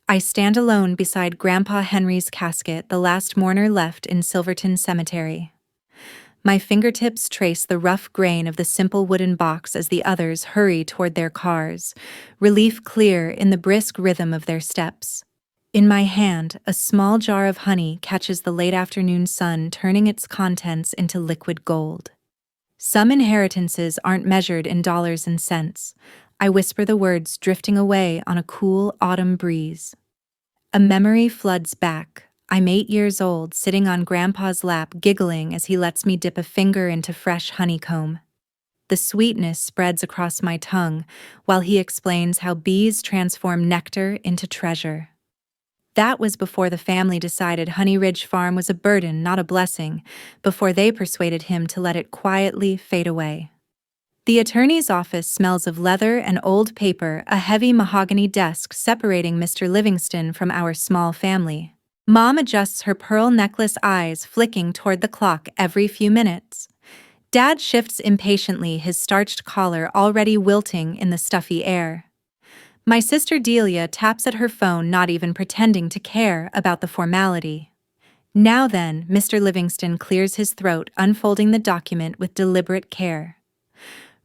I stand alone beside Grandpa Henry's casket, the last mourner left in Silverton Cemetery. My fingertips trace the rough grain of the simple wooden box as the others hurry toward their cars, relief clear in the brisk rhythm of their steps. In my hand, a small jar of honey catches the late afternoon sun, turning its contents into liquid gold. Some inheritances aren't measured in dollars and cents. I whisper the words, drifting away on a cool autumn breeze. A memory floods back. I'm 8 years old, sitting on Grandpa's lap, giggling as he lets me dip a finger into fresh honeycomb. The sweetness spreads across my tongue while he explains how bees transform nectar into treasure. That was before the family decided Honey Ridge Farm was a burden, not a blessing, before they persuaded him to let it quietly fade away. The attorney's office smells of leather and old paper, a heavy mahogany desk separating Mr. Livingston from our small family. Mom adjusts her pearl necklace, eyes flicking toward the clock every few minutes. Dad shifts impatiently, his starched collar already wilting in the stuffy air. My sister Delia taps at her phone, not even pretending to care about the formality. Now then, Mr. Livingston clears his throat, unfolding the document with deliberate care.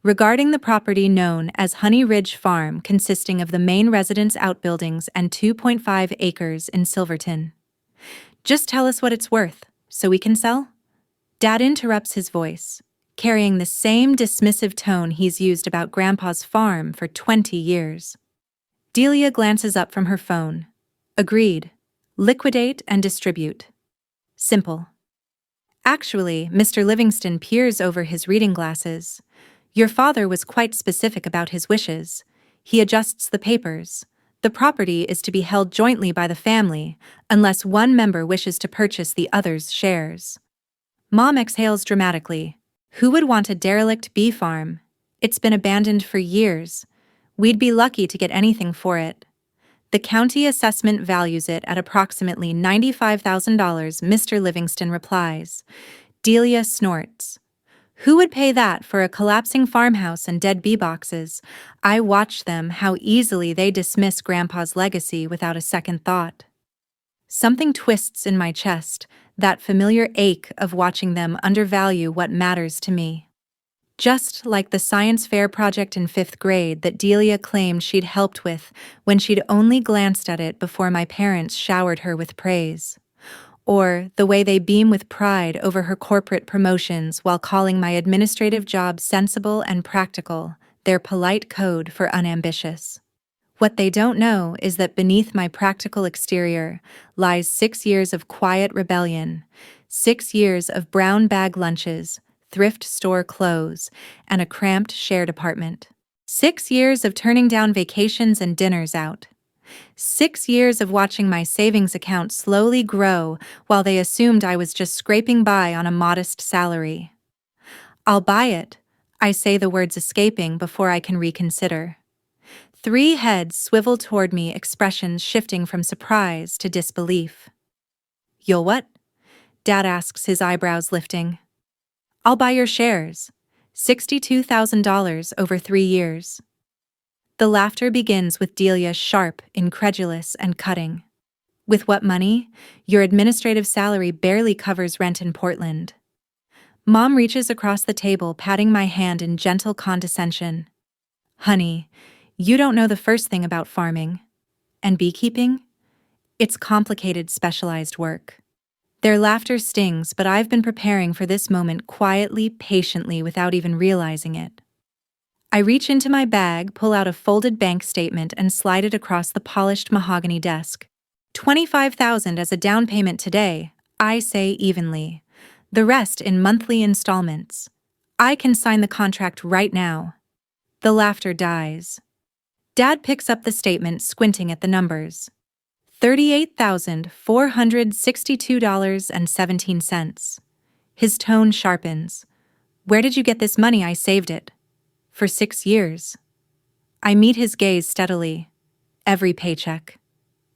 Regarding the property known as Honey Ridge Farm, consisting of the main residence outbuildings and 2.5 acres in Silverton. Just tell us what it's worth, so we can sell? Dad interrupts, his voice carrying the same dismissive tone he's used about Grandpa's farm for 20 years. Delia glances up from her phone. Agreed. Liquidate and distribute. Simple. Actually, Mr. Livingston peers over his reading glasses. Your father was quite specific about his wishes. He adjusts the papers. The property is to be held jointly by the family, unless one member wishes to purchase the other's shares. Mom exhales dramatically. Who would want a derelict bee farm? It's been abandoned for years. We'd be lucky to get anything for it. The county assessment values it at approximately $95,000, Mr. Livingston replies. Delia snorts. Who would pay that for a collapsing farmhouse and dead bee boxes? I watch them, how easily they dismiss Grandpa's legacy without a second thought. Something twists in my chest, that familiar ache of watching them undervalue what matters to me. Just like the science fair project in 5th grade that Delia claimed she'd helped with when she'd only glanced at it before my parents showered her with praise. Or the way they beam with pride over her corporate promotions while calling my administrative job sensible and practical, their polite code for unambitious. What they don't know is that beneath my practical exterior lies 6 years of quiet rebellion, 6 years of brown bag lunches, thrift store clothes, and a cramped shared apartment. 6 years of turning down vacations and dinners out. 6 years of watching my savings account slowly grow while they assumed I was just scraping by on a modest salary. I'll buy it, I say, the words escaping before I can reconsider. 3 heads swivel toward me, expressions shifting from surprise to disbelief. You'll what? Dad asks, his eyebrows lifting. I'll buy your shares. $62,000 over 3 years. The laughter begins with Delia, sharp, incredulous, and cutting. With what money? Your administrative salary barely covers rent in Portland. Mom reaches across the table, patting my hand in gentle condescension. Honey, you don't know the first thing about farming. And beekeeping? It's complicated, specialized work. Their laughter stings, but I've been preparing for this moment quietly, patiently, without even realizing it. I reach into my bag, pull out a folded bank statement, and slide it across the polished mahogany desk. $25,000 as a down payment today, I say evenly. The rest in monthly installments. I can sign the contract right now. The laughter dies. Dad picks up the statement, squinting at the numbers. $38,462.17. His tone sharpens. Where did you get this money? I saved it. For 6 years. I meet his gaze steadily. Every paycheck.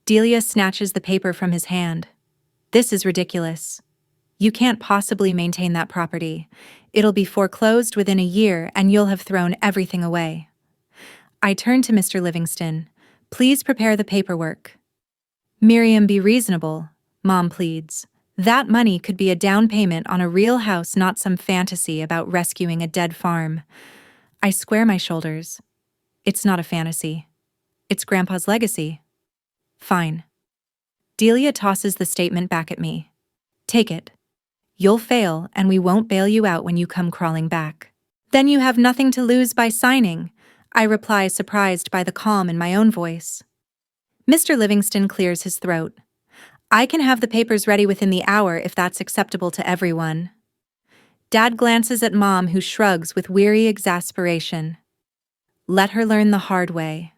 Delia snatches the paper from his hand. This is ridiculous. You can't possibly maintain that property. It'll be foreclosed within a year and you'll have thrown everything away. I turn to Mr. Livingston. Please prepare the paperwork. Miriam, be reasonable, Mom pleads. That money could be a down payment on a real house, not some fantasy about rescuing a dead farm. I square my shoulders. It's not a fantasy. It's Grandpa's legacy. Fine. Delia tosses the statement back at me. Take it. You'll fail, and we won't bail you out when you come crawling back. Then you have nothing to lose by signing, I reply, surprised by the calm in my own voice. Mr. Livingston clears his throat. I can have the papers ready within the hour if that's acceptable to everyone. Dad glances at Mom, who shrugs with weary exasperation. Let her learn the hard way.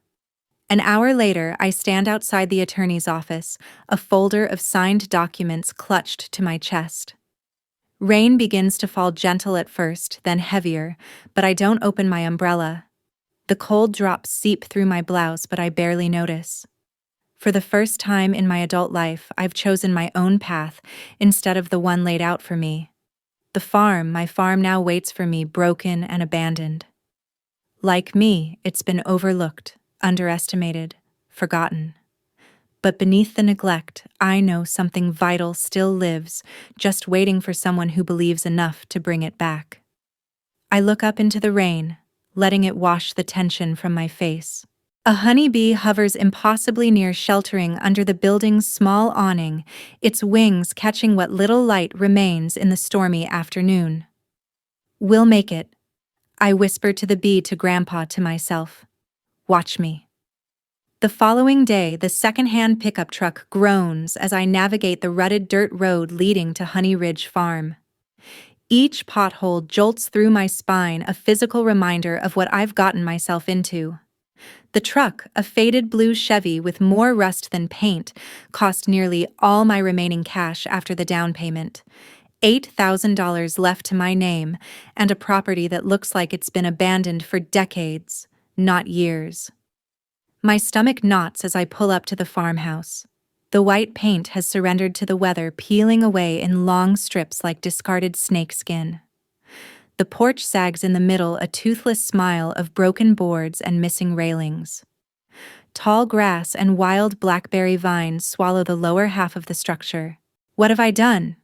An hour later, I stand outside the attorney's office, a folder of signed documents clutched to my chest. Rain begins to fall, gentle at first, then heavier, but I don't open my umbrella. The cold drops seep through my blouse, but I barely notice. For the first time in my adult life, I've chosen my own path instead of the one laid out for me. My farm now waits for me, broken and abandoned. Like me, it's been overlooked, underestimated, forgotten. But beneath the neglect, I know something vital still lives, just waiting for someone who believes enough to bring it back. I look up into the rain, letting it wash the tension from my face. A honeybee hovers impossibly near, sheltering under the building's small awning, its wings catching what little light remains in the stormy afternoon. We'll make it, I whisper to the bee, to Grandpa, to myself. Watch me. The following day, the second-hand pickup truck groans as I navigate the rutted dirt road leading to Honey Ridge Farm. Each pothole jolts through my spine, a physical reminder of what I've gotten myself into. The truck, a faded blue Chevy with more rust than paint, cost nearly all my remaining cash after the down payment. $8,000 left to my name, and a property that looks like it's been abandoned for decades, not years. My stomach knots as I pull up to the farmhouse. The white paint has surrendered to the weather, peeling away in long strips like discarded snakeskin. The porch sags in the middle, a toothless smile of broken boards and missing railings. Tall grass and wild blackberry vines swallow the lower half of the structure. What have I done?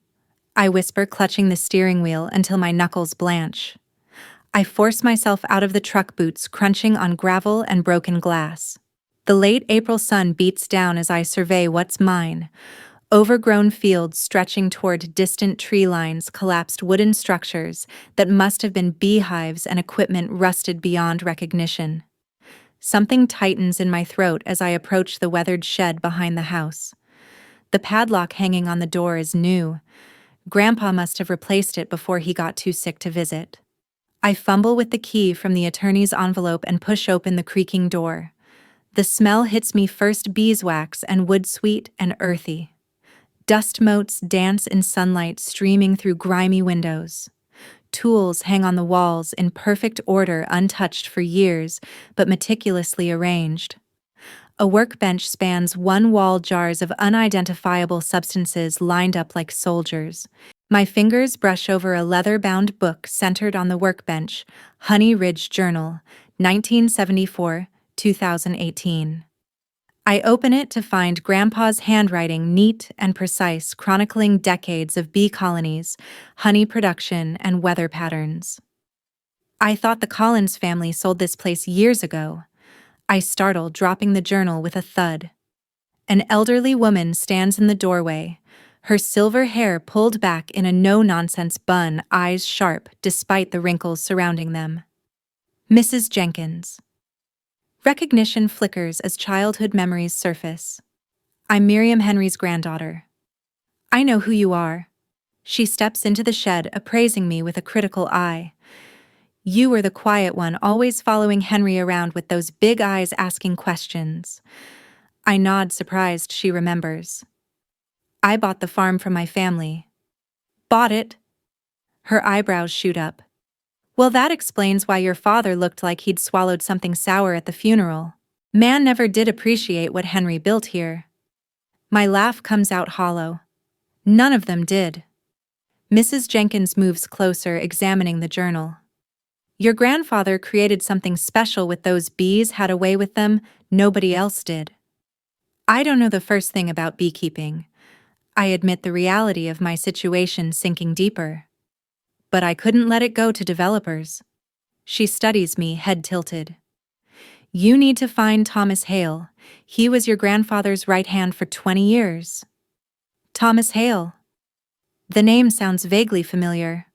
I whisper, clutching the steering wheel until my knuckles blanch. I force myself out of the truck, boots crunching on gravel and broken glass. The late April sun beats down as I survey what's mine. Overgrown fields stretching toward distant tree lines, collapsed wooden structures that must have been beehives, and equipment rusted beyond recognition. Something tightens in my throat as I approach the weathered shed behind the house. The padlock hanging on the door is new. Grandpa must have replaced it before he got too sick to visit. I fumble with the key from the attorney's envelope and push open the creaking door. The smell hits me first, beeswax and wood, sweet and earthy. Dust motes dance in sunlight streaming through grimy windows. Tools hang on the walls in perfect order, untouched for years, but meticulously arranged. A workbench spans one wall, jars of unidentifiable substances lined up like soldiers. My fingers brush over a leather-bound book centered on the workbench, Honey Ridge Journal, 1974-2018. I open it to find Grandpa's handwriting, neat and precise, chronicling decades of bee colonies, honey production, and weather patterns. I thought the Collins family sold this place years ago. I startle, dropping the journal with a thud. An elderly woman stands in the doorway, her silver hair pulled back in a no-nonsense bun, eyes sharp despite the wrinkles surrounding them. Mrs. Jenkins. Recognition flickers as childhood memories surface. I'm Miriam Henry's granddaughter. I know who you are. She steps into the shed, appraising me with a critical eye. You were the quiet one, always following Henry around with those big eyes, asking questions. I nod, surprised she remembers. I bought the farm from my family. Bought it? Her eyebrows shoot up. Well, that explains why your father looked like he'd swallowed something sour at the funeral. Man never did appreciate what Henry built here. My laugh comes out hollow. None of them did. Mrs. Jenkins moves closer, examining the journal. Your grandfather created something special with those bees, had a way with them nobody else did. I don't know the first thing about beekeeping. I admit the reality of my situation sinking deeper. But I couldn't let it go to developers. She studies me, head tilted. You need to find Thomas Hale. He was your grandfather's right hand for 20 years. Thomas Hale. The name sounds vaguely familiar.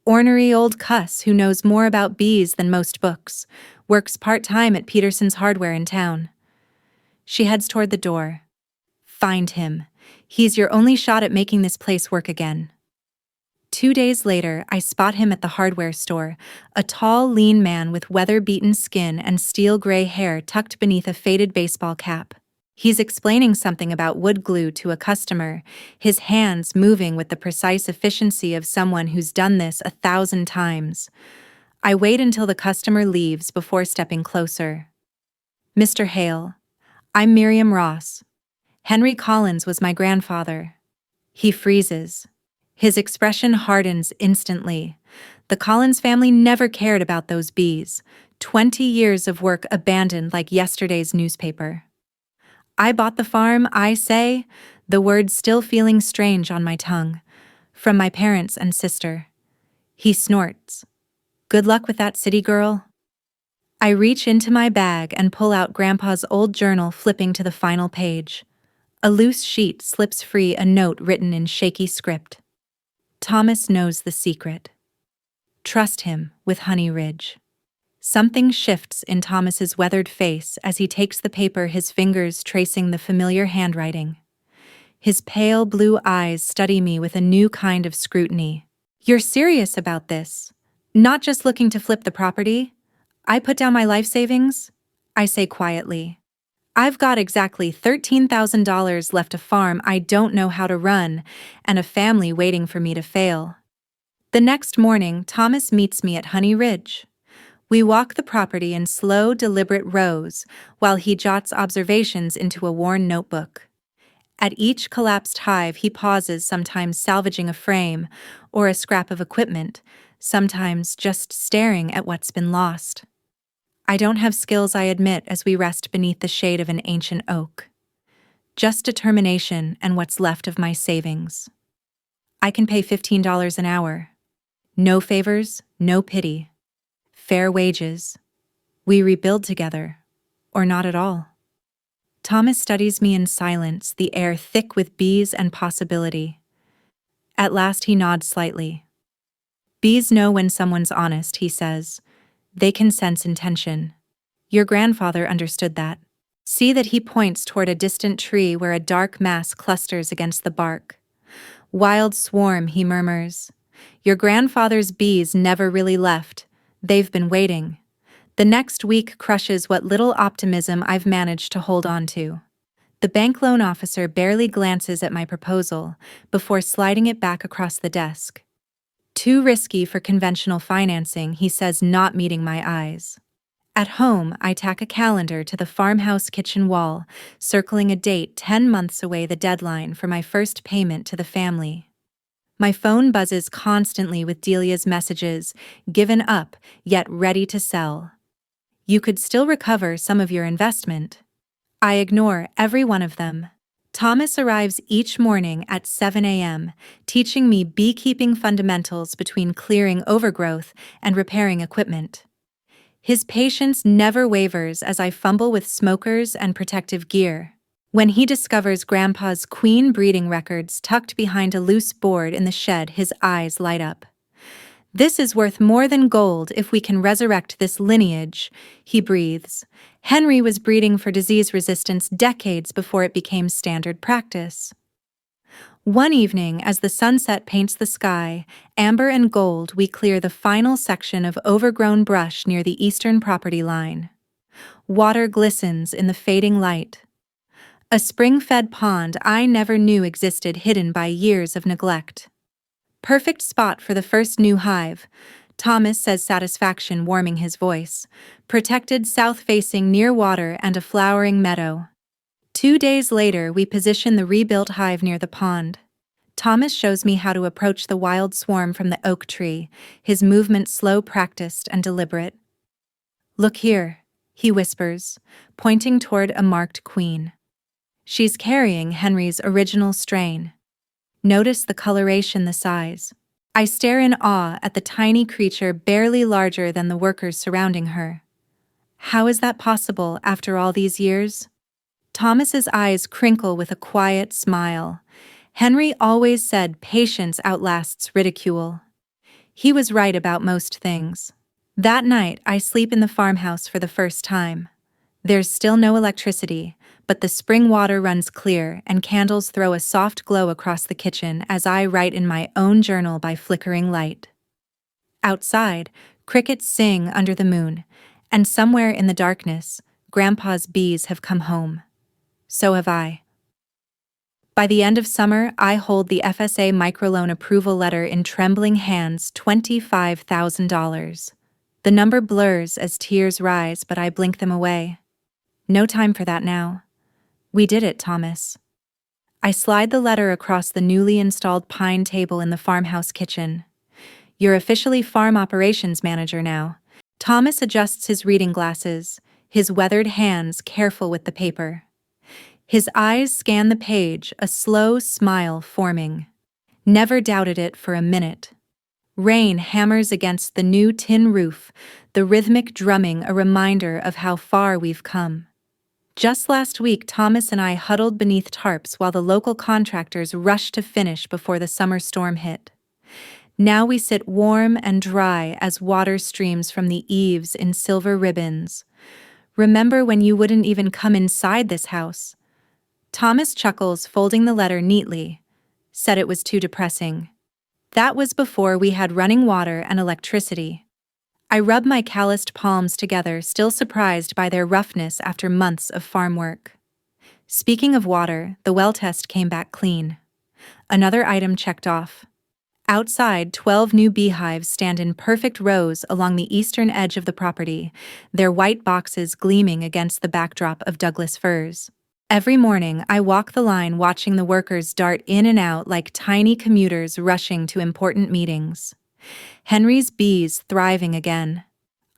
Ornery old cuss who knows more about bees than most books, works part-time at Peterson's Hardware in town. She heads toward the door. Find him. He's your only shot at making this place work again. 2 days later, I spot him at the hardware store, a tall, lean man with weather-beaten skin and steel-gray hair tucked beneath a faded baseball cap. He's explaining something about wood glue to a customer, his hands moving with the precise efficiency of someone who's done this 1,000 times. I wait until the customer leaves before stepping closer. Mr. Hale, I'm Miriam Ross. Henry Collins was my grandfather. He freezes. His expression hardens instantly. The Collins family never cared about those bees. 20 years of work abandoned like yesterday's newspaper. I bought the farm, I say, the words still feeling strange on my tongue, from my parents and sister. He snorts. Good luck with that, city girl. I reach into my bag and pull out Grandpa's old journal, flipping to the final page. A loose sheet slips free, a note written in shaky script. Thomas knows the secret. Trust him with Honey Ridge. Something shifts in Thomas's weathered face as he takes the paper, his fingers tracing the familiar handwriting. His pale blue eyes study me with a new kind of scrutiny. You're serious about this? Not just looking to flip the property? I put down my life savings? I say quietly. I've got exactly $13,000 left, a farm I don't know how to run, and a family waiting for me to fail. The next morning, Thomas meets me at Honey Ridge. We walk the property in slow, deliberate rows while he jots observations into a worn notebook. At each collapsed hive, he pauses, sometimes salvaging a frame or a scrap of equipment, sometimes just staring at what's been lost. I don't have skills, I admit, as we rest beneath the shade of an ancient oak. Just determination and what's left of my savings. I can pay $15 an hour. No favors, no pity. Fair wages. We rebuild together, or not at all. Thomas studies me in silence, the air thick with bees and possibility. At last he nods slightly. Bees know when someone's honest, he says. They can sense intention. Your grandfather understood that. See that he points toward a distant tree where a dark mass clusters against the bark. Wild swarm, he murmurs. Your grandfather's bees never really left. They've been waiting. The next week crushes what little optimism I've managed to hold on to. The bank loan officer barely glances at my proposal before sliding it back across the desk. Too risky for conventional financing, he says, not meeting my eyes. At home, I tack a calendar to the farmhouse kitchen wall, circling a date 10 months away, the deadline for my first payment to the family. My phone buzzes constantly with Delia's messages, given up, yet ready to sell. You could still recover some of your investment. I ignore every one of them. Thomas arrives each morning at 7 a.m., teaching me beekeeping fundamentals between clearing overgrowth and repairing equipment. His patience never wavers as I fumble with smokers and protective gear. When he discovers Grandpa's queen breeding records tucked behind a loose board in the shed, his eyes light up. This is worth more than gold if we can resurrect this lineage, he breathes. Henry was breeding for disease resistance decades before it became standard practice. One evening, as the sunset paints the sky, amber and gold, we clear the final section of overgrown brush near the eastern property line. Water glistens in the fading light. A spring-fed pond I never knew existed, hidden by years of neglect. Perfect spot for the first new hive, Thomas says, satisfaction warming his voice. Protected south-facing, near water and a flowering meadow. 2 days later, we position the rebuilt hive near the pond. Thomas shows me how to approach the wild swarm from the oak tree, his movement slow, practiced, and deliberate. Look here, he whispers, pointing toward a marked queen. She's carrying Henry's original strain. Notice the coloration, the size. I stare in awe at the tiny creature barely larger than the workers surrounding her. How is that possible after all these years? Thomas's eyes crinkle with a quiet smile. Henry always said patience outlasts ridicule. He was right about most things. That night, I sleep in the farmhouse for the first time. There's still no electricity, but the spring water runs clear and candles throw a soft glow across the kitchen as I write in my own journal by flickering light. Outside, crickets sing under the moon, and somewhere in the darkness, Grandpa's bees have come home. So have I. By the end of summer, I hold the FSA microloan approval letter in trembling hands, $25,000. The number blurs as tears rise, but I blink them away. No time for that now. We did it, Thomas. I slide the letter across the newly installed pine table in the farmhouse kitchen. You're officially farm operations manager now. Thomas adjusts his reading glasses, his weathered hands careful with the paper. His eyes scan the page, a slow smile forming. Never doubted it for a minute. Rain hammers against the new tin roof, the rhythmic drumming a reminder of how far we've come. Just last week, Thomas and I huddled beneath tarps while the local contractors rushed to finish before the summer storm hit. Now we sit warm and dry as water streams from the eaves in silver ribbons. Remember when you wouldn't even come inside this house? Thomas chuckles, folding the letter neatly. Said it was too depressing. That was before we had running water and electricity. I rub my calloused palms together, still surprised by their roughness after months of farm work. Speaking of water, the well test came back clean. Another item checked off. Outside, 12 new beehives stand in perfect rows along the eastern edge of the property, their white boxes gleaming against the backdrop of Douglas firs. Every morning, I walk the line watching the workers dart in and out like tiny commuters rushing to important meetings. Henry's bees thriving again.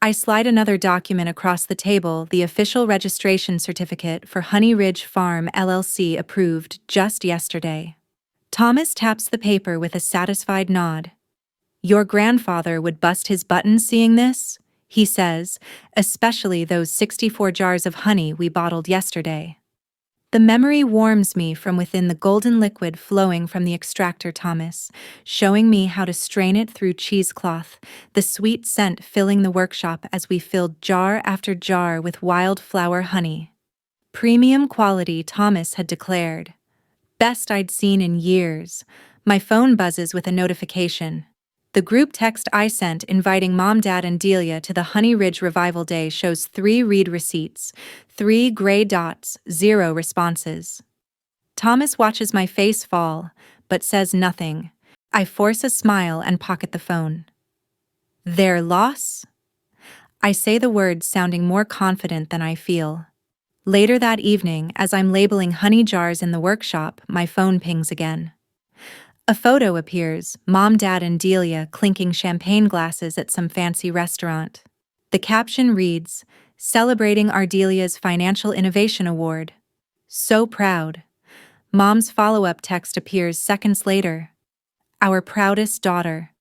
I slide another document across the table, the official registration certificate for Honey Ridge Farm LLC approved just yesterday. Thomas taps the paper with a satisfied nod. Your grandfather would bust his buttons seeing this, he says, especially those 64 jars of honey we bottled yesterday. The memory warms me from within, the golden liquid flowing from the extractor, Thomas, showing me how to strain it through cheesecloth, the sweet scent filling the workshop as we filled jar after jar with wildflower honey. Premium quality, Thomas had declared. Best I'd seen in years. My phone buzzes with a notification. The group text I sent inviting Mom, Dad, and Delia to the Honey Ridge Revival Day shows 3 read receipts, 3 gray dots, 0 responses. Thomas watches my face fall, but says nothing. I force a smile and pocket the phone. Their loss? I say the words sounding more confident than I feel. Later that evening, as I'm labeling honey jars in the workshop, my phone pings again. A photo appears, Mom, Dad, and Delia clinking champagne glasses at some fancy restaurant. The caption reads, "Celebrating our Delia's Financial Innovation Award. So proud." Mom's follow-up text appears seconds later. Our proudest daughter.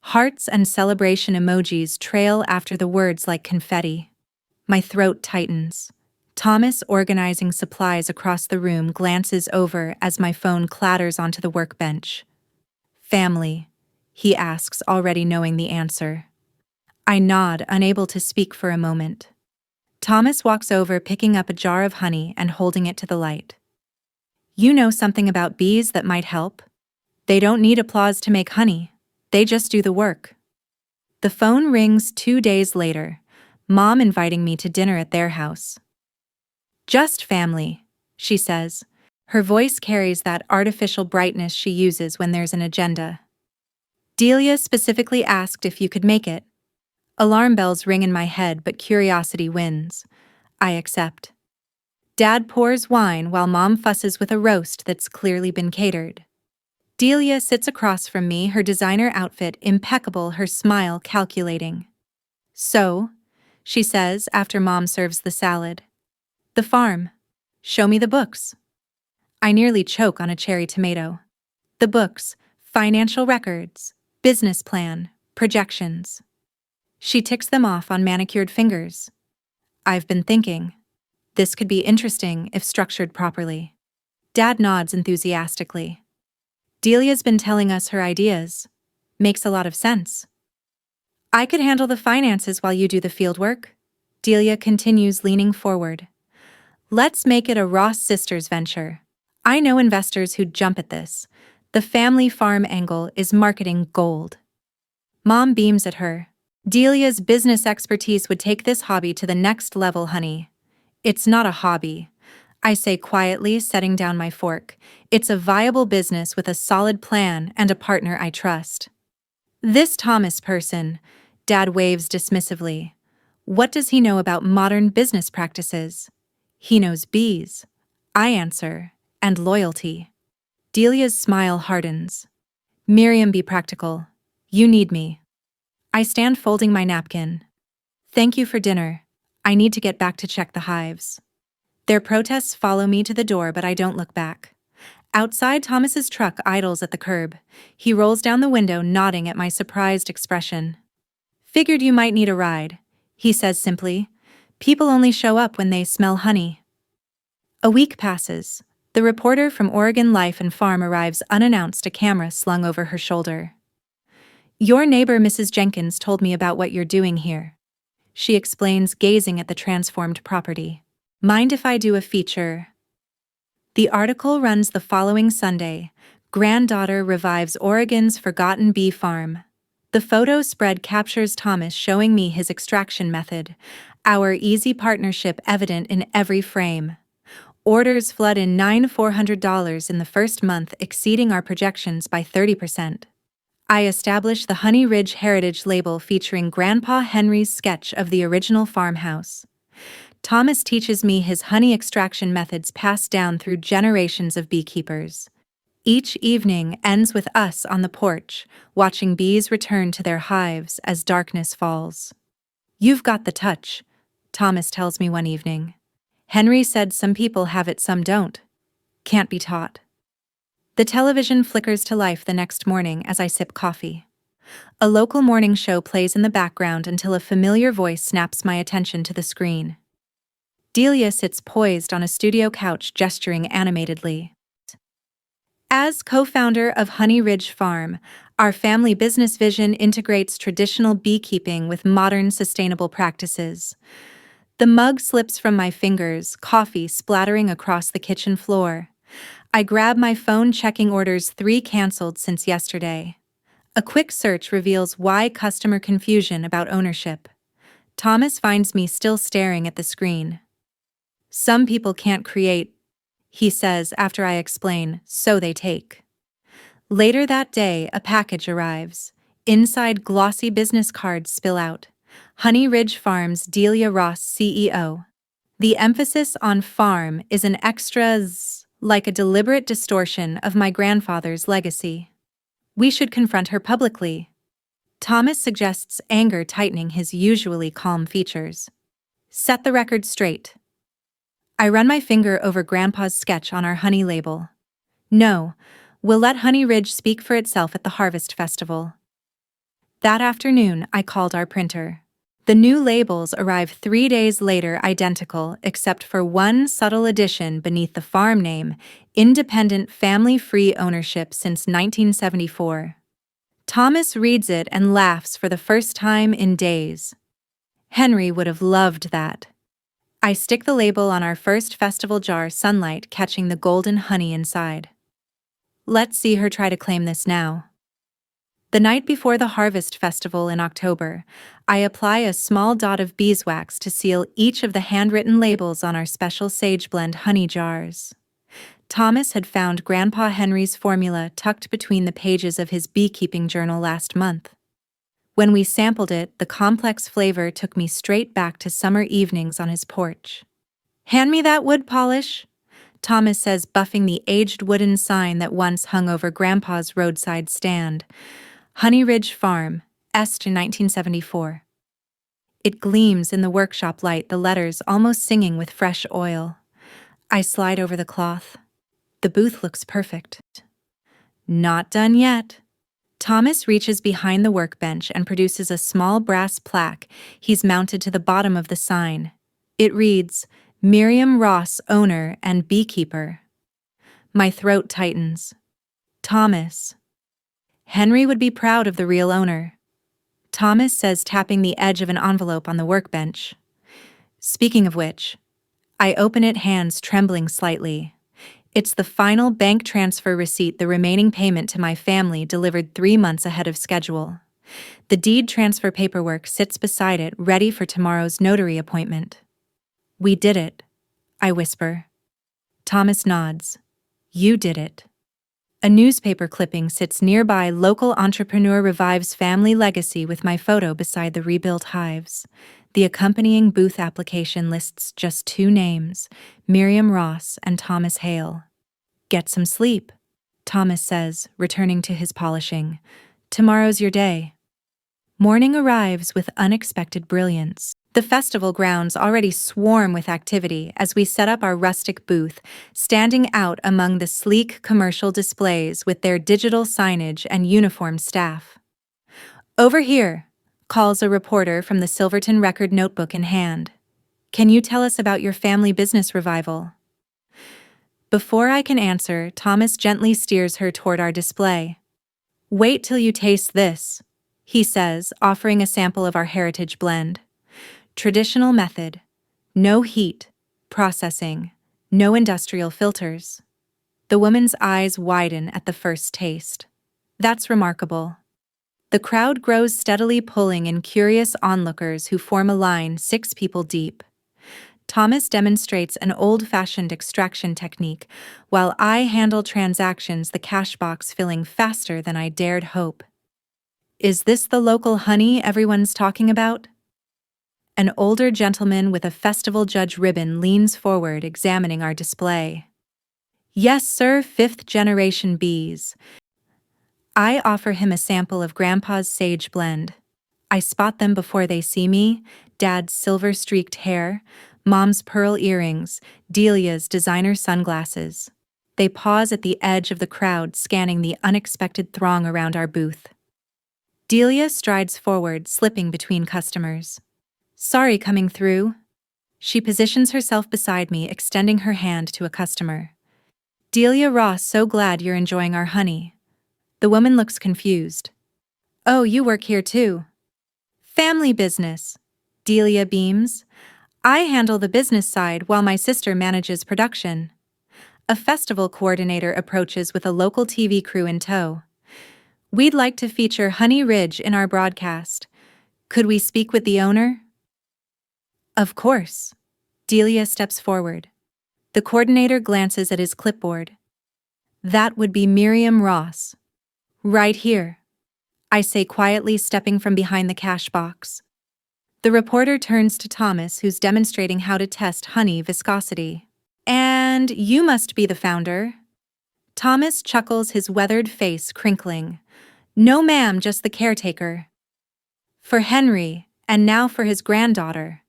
Hearts and celebration emojis trail after the words like confetti. My throat tightens. Thomas, organizing supplies across the room, glances over as my phone clatters onto the workbench. Family, he asks, already knowing the answer. I nod, unable to speak for a moment. Thomas walks over, picking up a jar of honey and holding it to the light. You know something about bees that might help? They don't need applause to make honey. They just do the work. The phone rings 2 days later, Mom inviting me to dinner at their house. Just family, she says. Her voice carries that artificial brightness she uses when there's an agenda. Delia specifically asked if you could make it. Alarm bells ring in my head, but curiosity wins. I accept. Dad pours wine while Mom fusses with a roast that's clearly been catered. Delia sits across from me, her designer outfit impeccable, her smile calculating. So, she says after Mom serves the salad. The farm. Show me the books. I nearly choke on a cherry tomato. The books, financial records, business plan, projections. She ticks them off on manicured fingers. I've been thinking. This could be interesting if structured properly. Dad nods enthusiastically. Delia's been telling us her ideas. Makes a lot of sense. I could handle the finances while you do the fieldwork. Delia continues, leaning forward. Let's make it a Ross Sisters venture. I know investors who'd jump at this. The family farm angle is marketing gold. Mom beams at her. Delia's business expertise would take this hobby to the next level, honey. It's not a hobby, I say quietly, setting down my fork. It's a viable business with a solid plan and a partner I trust. This Thomas person, Dad waves dismissively. What does he know about modern business practices? He knows bees, I answer, and loyalty. Delia's smile hardens. Miriam, be practical. You need me. I stand folding my napkin. Thank you for dinner. I need to get back to check the hives. Their protests follow me to the door, but I don't look back. Outside, Thomas's truck idles at the curb. He rolls down the window, nodding at my surprised expression. Figured you might need a ride, he says simply. People only show up when they smell honey. A week passes. The reporter from Oregon Life and Farm arrives unannounced, a camera slung over her shoulder. Your neighbor, Mrs. Jenkins, told me about what you're doing here. She explains, gazing at the transformed property. Mind if I do a feature? The article runs the following Sunday. Granddaughter revives Oregon's forgotten bee farm. The photo spread captures Thomas showing me his extraction method, our easy partnership evident in every frame. Orders flood in, $9,400 in the first month, exceeding our projections by 30%. I establish the Honey Ridge Heritage label featuring Grandpa Henry's sketch of the original farmhouse. Thomas teaches me his honey extraction methods passed down through generations of beekeepers. Each evening ends with us on the porch, watching bees return to their hives as darkness falls. You've got the touch, Thomas tells me one evening. Henry said some people have it, some don't. Can't be taught. The television flickers to life the next morning as I sip coffee. A local morning show plays in the background until a familiar voice snaps my attention to the screen. Delia sits poised on a studio couch, gesturing animatedly. As co-founder of Honey Ridge Farm, our family business vision integrates traditional beekeeping with modern sustainable practices. The mug slips from my fingers, coffee splattering across the kitchen floor. I grab my phone, checking orders, 3 canceled since yesterday. A quick search reveals why: customer confusion about ownership. Thomas finds me still staring at the screen. Some people can't create, he says after I explain, so they take. Later that day, a package arrives. Inside, glossy business cards spill out. Honey Ridge Farms, Delia Ross, CEO. The emphasis on farm is an extra z, like a deliberate distortion of my grandfather's legacy. We should confront her publicly. Thomas suggests, anger tightening his usually calm features. Set the record straight. I run my finger over Grandpa's sketch on our honey label. No, we'll let Honey Ridge speak for itself at the Harvest Festival. That afternoon, I called our printer. The new labels arrive 3 days later, identical except for one subtle addition beneath the farm name: independent family-free ownership since 1974. Thomas reads it and laughs for the first time in days. Henry would have loved that. I stick the label on our first festival jar, sunlight catching the golden honey inside. Let's see her try to claim this now. The night before the Harvest Festival in October, I apply a small dot of beeswax to seal each of the handwritten labels on our special Sage Blend honey jars. Thomas had found Grandpa Henry's formula tucked between the pages of his beekeeping journal last month. When we sampled it, the complex flavor took me straight back to summer evenings on his porch. Hand me that wood polish, Thomas says, buffing the aged wooden sign that once hung over Grandpa's roadside stand. Honey Ridge Farm, Est 1974. It gleams in the workshop light, the letters almost singing with fresh oil. I slide over the cloth. The booth looks perfect. Not done yet. Thomas reaches behind the workbench and produces a small brass plaque he's mounted to the bottom of the sign. It reads, Miriam Ross, owner and beekeeper. My throat tightens. Thomas. Henry would be proud of the real owner. Thomas says, tapping the edge of an envelope on the workbench. Speaking of which, I open it, hands trembling slightly. It's the final bank transfer receipt, the remaining payment to my family delivered 3 months ahead of schedule. The deed transfer paperwork sits beside it, ready for tomorrow's notary appointment. We did it, I whisper. Thomas nods. You did it. A newspaper clipping sits nearby. Local entrepreneur revives family legacy with my photo beside the rebuilt hives. The accompanying booth application lists just 2 names, Miriam Ross and Thomas Hale. Get some sleep, Thomas says, returning to his polishing. Tomorrow's your day. Morning arrives with unexpected brilliance. The festival grounds already swarm with activity as we set up our rustic booth, standing out among the sleek commercial displays with their digital signage and uniformed staff. Over here, calls a reporter from the Silverton Record, notebook in hand. Can you tell us about your family business revival? Before I can answer, Thomas gently steers her toward our display. Wait till you taste this, he says, offering a sample of our heritage blend. Traditional method. No heat, processing, no industrial filters. The woman's eyes widen at the first taste. That's remarkable. The crowd grows steadily, pulling in curious onlookers who form a line 6 people deep. Thomas demonstrates an old-fashioned extraction technique, while I handle transactions, the cash box filling faster than I dared hope. Is this the local honey everyone's talking about? An older gentleman with a festival judge ribbon leans forward, examining our display. Yes, sir, 5th-generation bees. I offer him a sample of Grandpa's sage blend. I spot them before they see me, Dad's silver-streaked hair, Mom's pearl earrings, Delia's designer sunglasses. They pause at the edge of the crowd, scanning the unexpected throng around our booth. Delia strides forward, slipping between customers. Sorry, coming through. She positions herself beside me, extending her hand to a customer. Delia Ross, so glad you're enjoying our honey. The woman looks confused. Oh, you work here too? Family business. Delia beams. I handle the business side while my sister manages production. A festival coordinator approaches with a local TV crew in tow. We'd like to feature Honey Ridge in our broadcast. Could we speak with the owner? Of course. Delia steps forward. The coordinator glances at his clipboard. That would be Miriam Ross. Right here, I say quietly, stepping from behind the cash box. The reporter turns to Thomas, who's demonstrating how to test honey viscosity. And you must be the founder. Thomas chuckles, his weathered face crinkling. No, ma'am, just the caretaker. For Henry, and now for his granddaughter.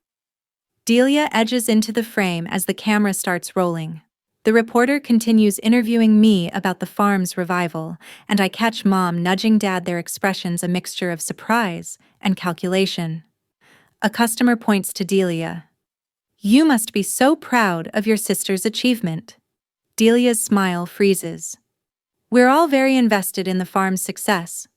Delia edges into the frame as the camera starts rolling. The reporter continues interviewing me about the farm's revival, and I catch Mom nudging Dad, their expressions a mixture of surprise and calculation. A customer points to Delia. You must be so proud of your sister's achievement. Delia's smile freezes. We're all very invested in the farm's success.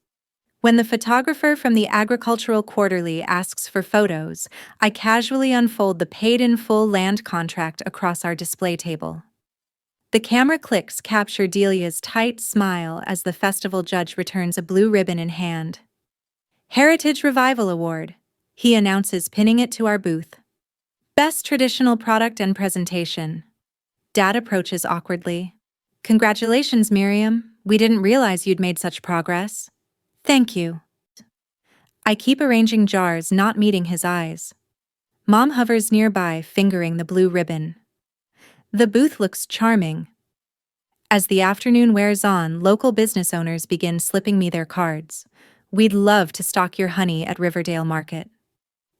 When the photographer from the Agricultural Quarterly asks for photos, I casually unfold the paid-in-full land contract across our display table. The camera clicks capture Delia's tight smile as the festival judge returns a blue ribbon in hand. Heritage Revival Award, he announces, pinning it to our booth. Best traditional product and presentation. Dad approaches awkwardly. Congratulations, Miriam. We didn't realize you'd made such progress. Thank you. I keep arranging jars, not meeting his eyes. Mom hovers nearby, fingering the blue ribbon. The booth looks charming. As the afternoon wears on, local business owners begin slipping me their cards. We'd love to stock your honey at Riverdale Market.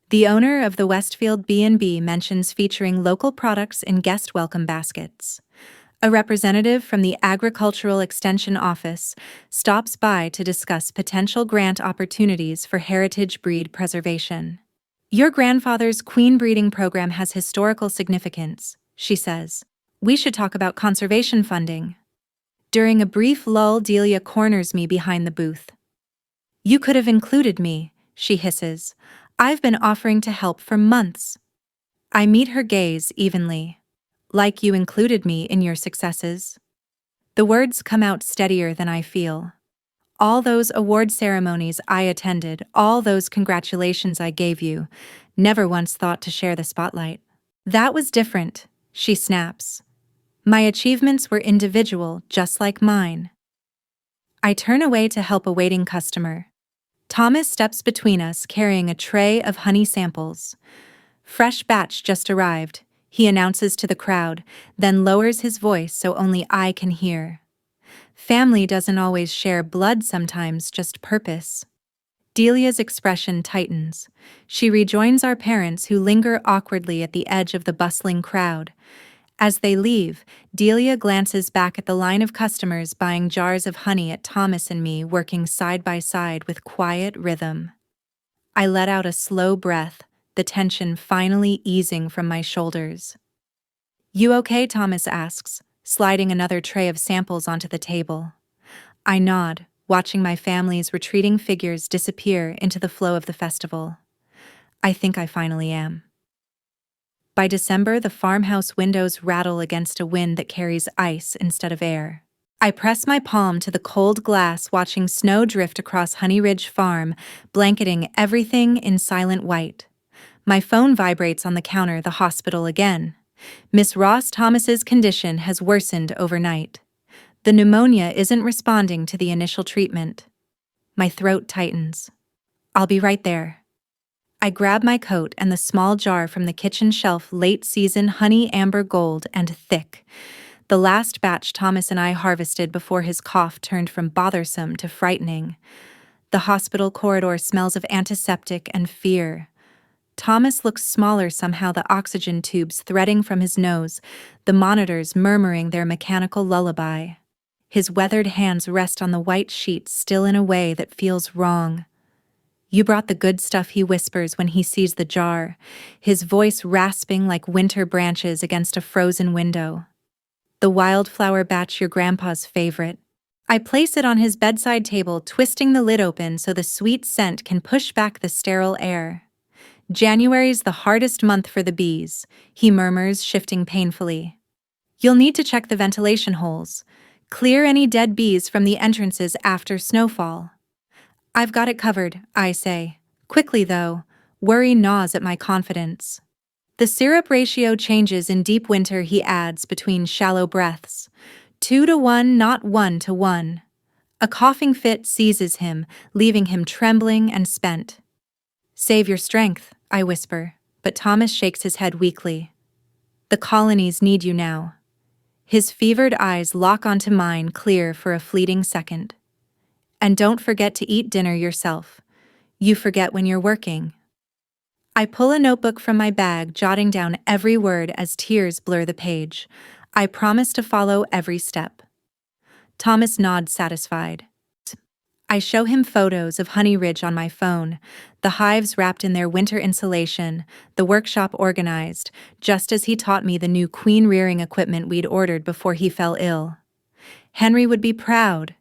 The owner of the Westfield B&B mentions featuring local products in guest welcome baskets. A representative from the Agricultural Extension Office stops by to discuss potential grant opportunities for heritage breed preservation. Your grandfather's queen breeding program has historical significance, she says. We should talk about conservation funding. During a brief lull, Delia corners me behind the booth. You could have included me, she hisses. I've been offering to help for months. I meet her gaze evenly. Like you included me in your successes. The words come out steadier than I feel. All those award ceremonies I attended, all those congratulations I gave you, never once thought to share the spotlight. That was different, she snaps. My achievements were individual, just like mine. I turn away to help a waiting customer. Thomas steps between us carrying a tray of honey samples. Fresh batch just arrived, he announces to the crowd, then lowers his voice so only I can hear. Family doesn't always share blood, sometimes just purpose. Delia's expression tightens. She rejoins our parents who linger awkwardly at the edge of the bustling crowd. As they leave, Delia glances back at the line of customers buying jars of honey at Thomas and me working side by side with quiet rhythm. I let out a slow breath, the tension finally easing from my shoulders. You okay? Thomas asks, sliding another tray of samples onto the table. I nod, watching my family's retreating figures disappear into the flow of the festival. I think I finally am. By December, the farmhouse windows rattle against a wind that carries ice instead of air. I press my palm to the cold glass, watching snow drift across Honey Ridge Farm, blanketing everything in silent white. My phone vibrates on the counter, the hospital again. Miss Ross Thomas's condition has worsened overnight. The pneumonia isn't responding to the initial treatment. My throat tightens. I'll be right there. I grab my coat and the small jar from the kitchen shelf, late-season honey amber gold and thick. The last batch Thomas and I harvested before his cough turned from bothersome to frightening. The hospital corridor smells of antiseptic and fear. Thomas looks smaller somehow, the oxygen tubes threading from his nose, the monitors murmuring their mechanical lullaby. His weathered hands rest on the white sheets, still in a way that feels wrong. You brought the good stuff, he whispers when he sees the jar, his voice rasping like winter branches against a frozen window. The wildflower batch, your grandpa's favorite. I place it on his bedside table, twisting the lid open so the sweet scent can push back the sterile air. January's the hardest month for the bees, he murmurs, shifting painfully. You'll need to check the ventilation holes. Clear any dead bees from the entrances after snowfall. I've got it covered, I say. Quickly, though. Worry gnaws at my confidence. The syrup ratio changes in deep winter, he adds between shallow breaths. 2-to-1, not 1-to-1. A coughing fit seizes him, leaving him trembling and spent. Save your strength, I whisper, but Thomas shakes his head weakly. The colonies need you now. His fevered eyes lock onto mine, clear for a fleeting second. And don't forget to eat dinner yourself. You forget when you're working. I pull a notebook from my bag, jotting down every word as tears blur the page. I promise to follow every step. Thomas nods, satisfied. I show him photos of Honey Ridge on my phone, the hives wrapped in their winter insulation, the workshop organized, just as he taught me the new queen rearing equipment we'd ordered before he fell ill. Henry would be proud,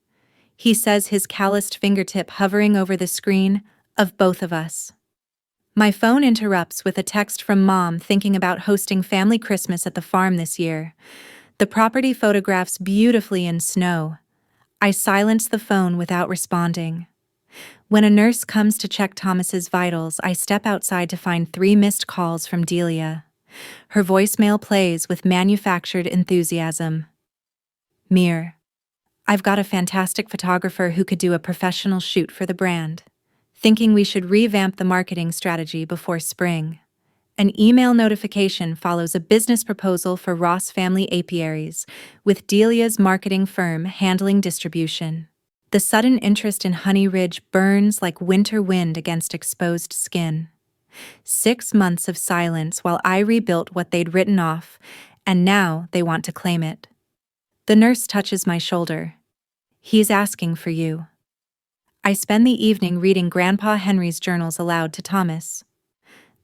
he says, his calloused fingertip hovering over the screen, of both of us. My phone interrupts with a text from Mom, thinking about hosting family Christmas at the farm this year. The property photographs beautifully in snow. I silence the phone without responding. When a nurse comes to check Thomas's vitals, I step outside to find 3 missed calls from Delia. Her voicemail plays with manufactured enthusiasm. Mir. I've got a fantastic photographer who could do a professional shoot for the brand. Thinking we should revamp the marketing strategy before spring. An email notification follows a business proposal for Ross Family Apiaries, with Delia's marketing firm handling distribution. The sudden interest in Honey Ridge burns like winter wind against exposed skin. 6 months of silence while I rebuilt what they'd written off, and now they want to claim it. The nurse touches my shoulder. He's asking for you. I spend the evening reading Grandpa Henry's journals aloud to Thomas.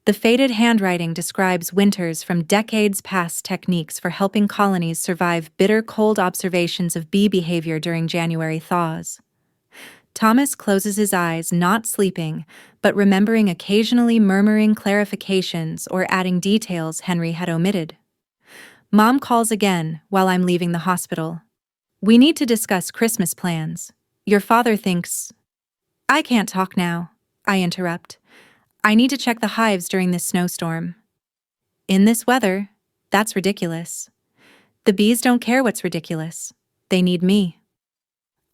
The faded handwriting describes Winter's from decades past techniques for helping colonies survive bitter cold observations of bee behavior during January thaws. Thomas closes his eyes, not sleeping, but remembering occasionally murmuring clarifications or adding details Henry had omitted. Mom calls again while I'm leaving the hospital. We need to discuss Christmas plans. Your father thinks... I can't talk now, I interrupt. I need to check the hives during this snowstorm. In this weather, that's ridiculous. The bees don't care what's ridiculous. They need me.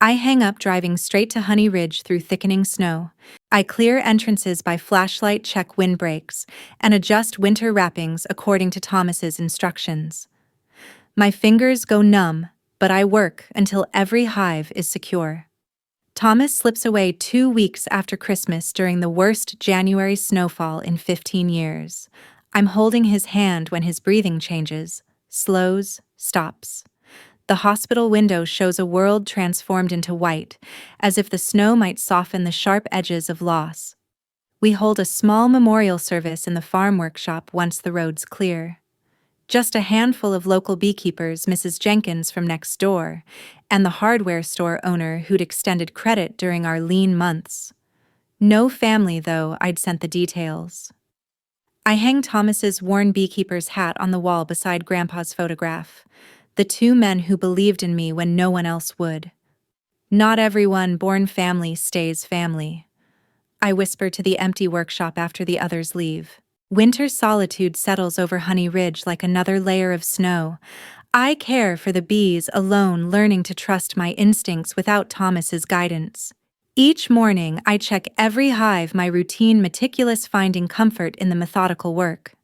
I hang up, driving straight to Honey Ridge through thickening snow. I clear entrances by flashlight, check windbreaks, and adjust winter wrappings according to Thomas's instructions. My fingers go numb, but I work until every hive is secure. Thomas slips away 2 weeks after Christmas during the worst January snowfall in 15 years. I'm holding his hand when his breathing changes, slows, stops. The hospital window shows a world transformed into white, as if the snow might soften the sharp edges of loss. We hold a small memorial service in the farm workshop once the roads clear. Just a handful of local beekeepers, Mrs. Jenkins from next door, and the hardware store owner who'd extended credit during our lean months. No family, though I'd sent the details. I hang Thomas's worn beekeeper's hat on the wall beside Grandpa's photograph. The two men who believed in me when no one else would. Not everyone born family stays family. I whisper to the empty workshop after the others leave. Winter's solitude settles over Honey Ridge like another layer of snow. I care for the bees alone, learning to trust my instincts without Thomas's guidance. Each morning, I check every hive, my routine meticulous, finding comfort in the methodical work.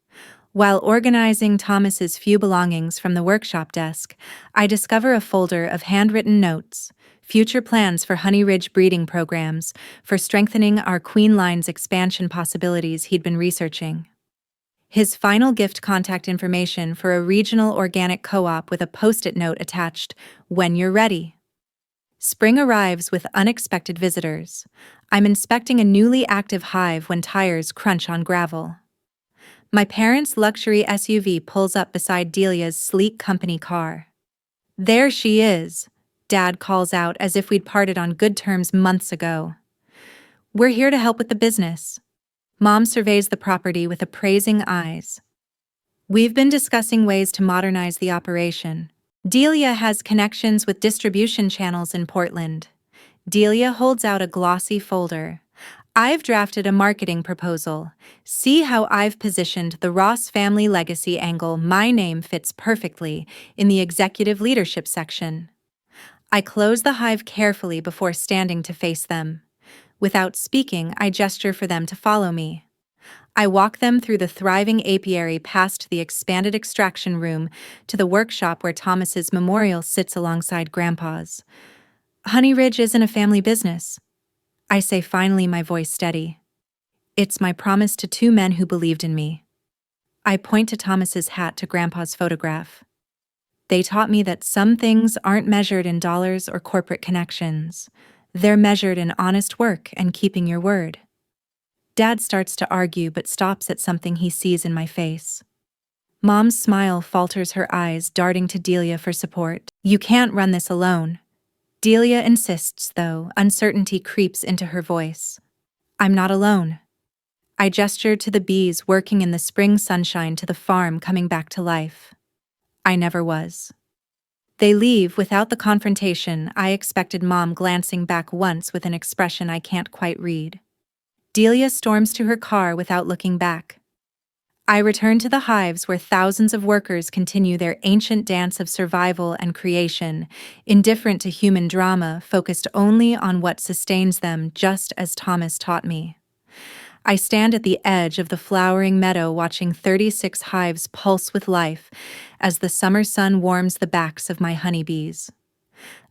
While organizing Thomas's few belongings from the workshop desk, I discover a folder of handwritten notes, future plans for Honey Ridge breeding programs, for strengthening our queen line's expansion possibilities he'd been researching. His final gift, contact information for a regional organic co-op with a post-it note attached, when you're ready. Spring arrives with unexpected visitors. I'm inspecting a newly active hive when tires crunch on gravel. My parents' luxury SUV pulls up beside Delia's sleek company car. There she is, Dad calls out as if we'd parted on good terms months ago. We're here to help with the business. Mom surveys the property with appraising eyes. We've been discussing ways to modernize the operation. Delia has connections with distribution channels in Portland. Delia holds out a glossy folder. I've drafted a marketing proposal. See how I've positioned the Ross family legacy angle. My name fits perfectly in the executive leadership section. I close the hive carefully before standing to face them. Without speaking, I gesture for them to follow me. I walk them through the thriving apiary, past the expanded extraction room, to the workshop where Thomas's memorial sits alongside Grandpa's. Honey Ridge isn't a family business, I say finally, my voice steady. It's my promise to two men who believed in me. I point to Thomas's hat to Grandpa's photograph. They taught me that some things aren't measured in dollars or corporate connections. They're measured in honest work and keeping your word. Dad starts to argue but stops at something he sees in my face. Mom's smile falters, her eyes darting to Delia for support. You can't run this alone. Delia insists, though. Uncertainty creeps into her voice. I'm not alone. I gesture to the bees working in the spring sunshine, to the farm coming back to life. I never was. They leave without the confrontation I expected, Mom glancing back once with an expression I can't quite read. Delia storms to her car without looking back. I return to the hives where thousands of workers continue their ancient dance of survival and creation, indifferent to human drama, focused only on what sustains them, just as Thomas taught me. I stand at the edge of the flowering meadow, watching 36 hives pulse with life as the summer sun warms the backs of my honeybees.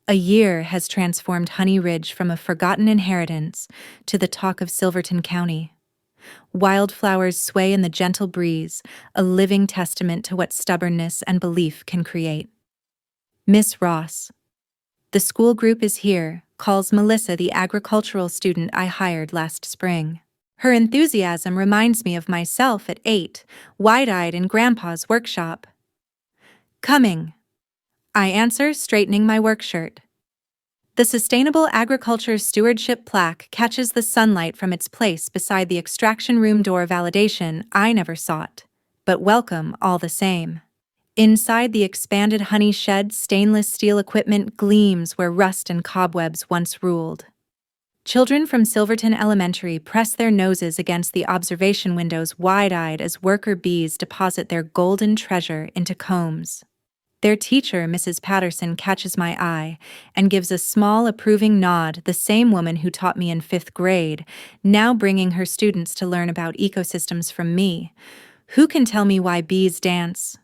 A year has transformed Honey Ridge from a forgotten inheritance to the talk of Silverton County. Wildflowers sway in the gentle breeze, a living testament to what stubbornness and belief can create. Miss Ross. The school group is here, calls Melissa, the agricultural student I hired last spring. Her enthusiasm reminds me of myself at 8, wide-eyed in Grandpa's workshop. Coming, I answer, straightening my work shirt. The Sustainable Agriculture Stewardship plaque catches the sunlight from its place beside the extraction room door, validation I never sought, but welcome all the same. Inside the expanded honey shed, stainless steel equipment gleams where rust and cobwebs once ruled. Children from Silverton Elementary press their noses against the observation windows, wide-eyed as worker bees deposit their golden treasure into combs. Their teacher, Mrs. Patterson, catches my eye and gives a small, approving nod, the same woman who taught me in 5th grade, now bringing her students to learn about ecosystems from me. Who can tell me why bees dance?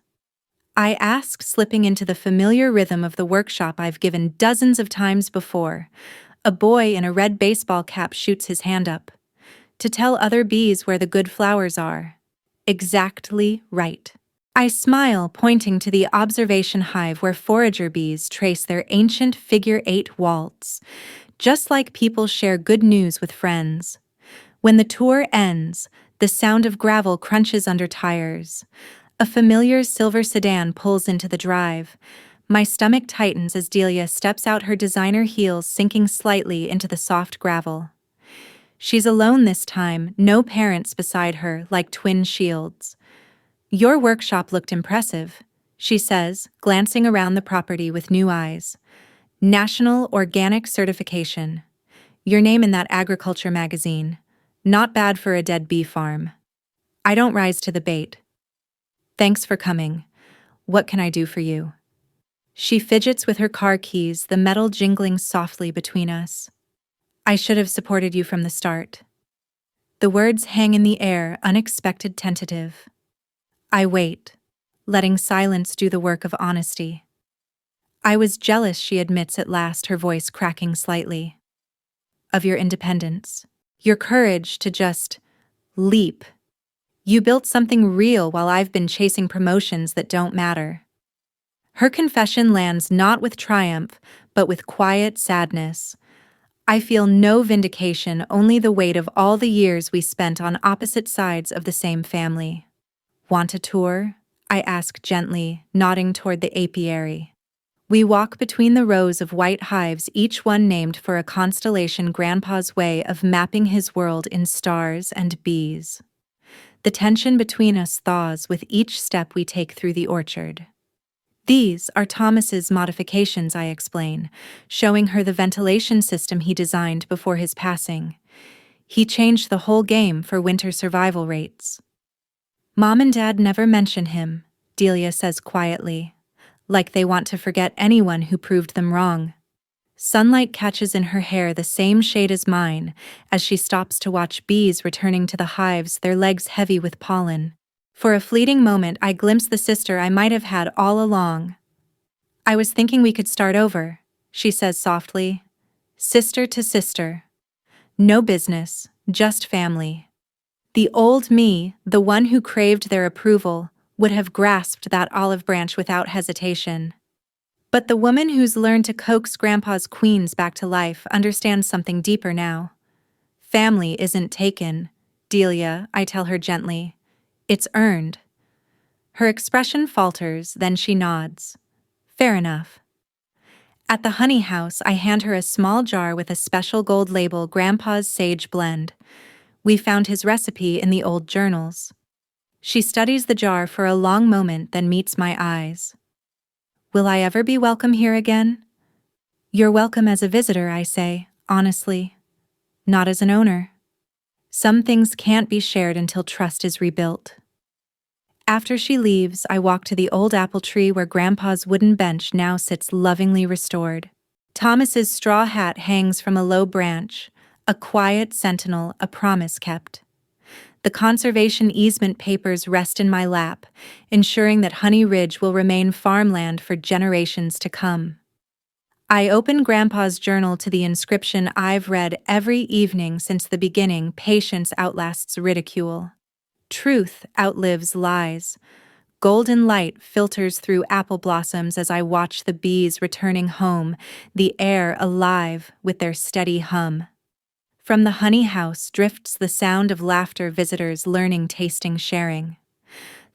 I ask, slipping into the familiar rhythm of the workshop I've given dozens of times before. A boy in a red baseball cap shoots his hand up. To tell other bees where the good flowers are. Exactly right. I smile, pointing to the observation hive where forager bees trace their ancient figure-8 waltz, just like people share good news with friends. When the tour ends, the sound of gravel crunches under tires. A familiar silver sedan pulls into the drive. My stomach tightens as Delia steps out, her designer heels sinking slightly into the soft gravel. She's alone this time, no parents beside her, like twin shields. Your workshop looked impressive, she says, glancing around the property with new eyes. National Organic Certification. Your name in that agriculture magazine. Not bad for a dead bee farm. I don't rise to the bait. Thanks for coming. What can I do for you? She fidgets with her car keys, the metal jingling softly between us. I should have supported you from the start. The words hang in the air, unexpected, tentative. I wait, letting silence do the work of honesty. I was jealous, she admits at last, her voice cracking slightly. Of your independence. Your courage to just leap. You built something real while I've been chasing promotions that don't matter. Her confession lands not with triumph, but with quiet sadness. I feel no vindication, only the weight of all the years we spent on opposite sides of the same family. Want a tour? I ask gently, nodding toward the apiary. We walk between the rows of white hives, each one named for a constellation, Grandpa's way of mapping his world in stars and bees. The tension between us thaws with each step we take through the orchard. These are Thomas's modifications, I explain, showing her the ventilation system he designed before his passing. He changed the whole game for winter survival rates. Mom and Dad never mention him, Delia says quietly, like they want to forget anyone who proved them wrong. Sunlight catches in her hair, the same shade as mine, as she stops to watch bees returning to the hives, their legs heavy with pollen. For a fleeting moment, I glimpse the sister I might have had all along. I was thinking we could start over, she says softly. Sister to sister. No business, just family. The old me, the one who craved their approval, would have grasped that olive branch without hesitation. But the woman who's learned to coax Grandpa's queens back to life understands something deeper now. Family isn't taken, Delia, I tell her gently. It's earned. Her expression falters, then she nods. Fair enough. At the honey house, I hand her a small jar with a special gold label, Grandpa's Sage Blend. We found his recipe in the old journals. She studies the jar for a long moment, then meets my eyes. Will I ever be welcome here again? You're welcome as a visitor, I say, honestly. Not as an owner. Some things can't be shared until trust is rebuilt. After she leaves, I walk to the old apple tree where Grandpa's wooden bench now sits lovingly restored. Thomas's straw hat hangs from a low branch, a quiet sentinel, a promise kept. The conservation easement papers rest in my lap, ensuring that Honey Ridge will remain farmland for generations to come. I open Grandpa's journal to the inscription I've read every evening since the beginning: patience outlasts ridicule. Truth outlives lies. Golden light filters through apple blossoms as I watch the bees returning home, the air alive with their steady hum. From the honey house drifts the sound of laughter, visitors learning, tasting, sharing.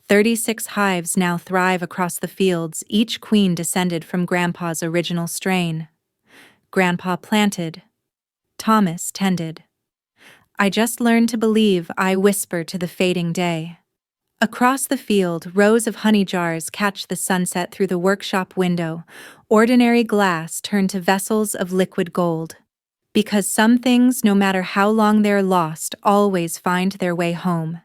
36 hives now thrive across the fields, each queen descended from Grandpa's original strain. Grandpa planted, Thomas tended. I just learned to believe, I whisper to the fading day. Across the field, rows of honey jars catch the sunset through the workshop window, ordinary glass turned to vessels of liquid gold. Because some things, no matter how long they're lost, always find their way home.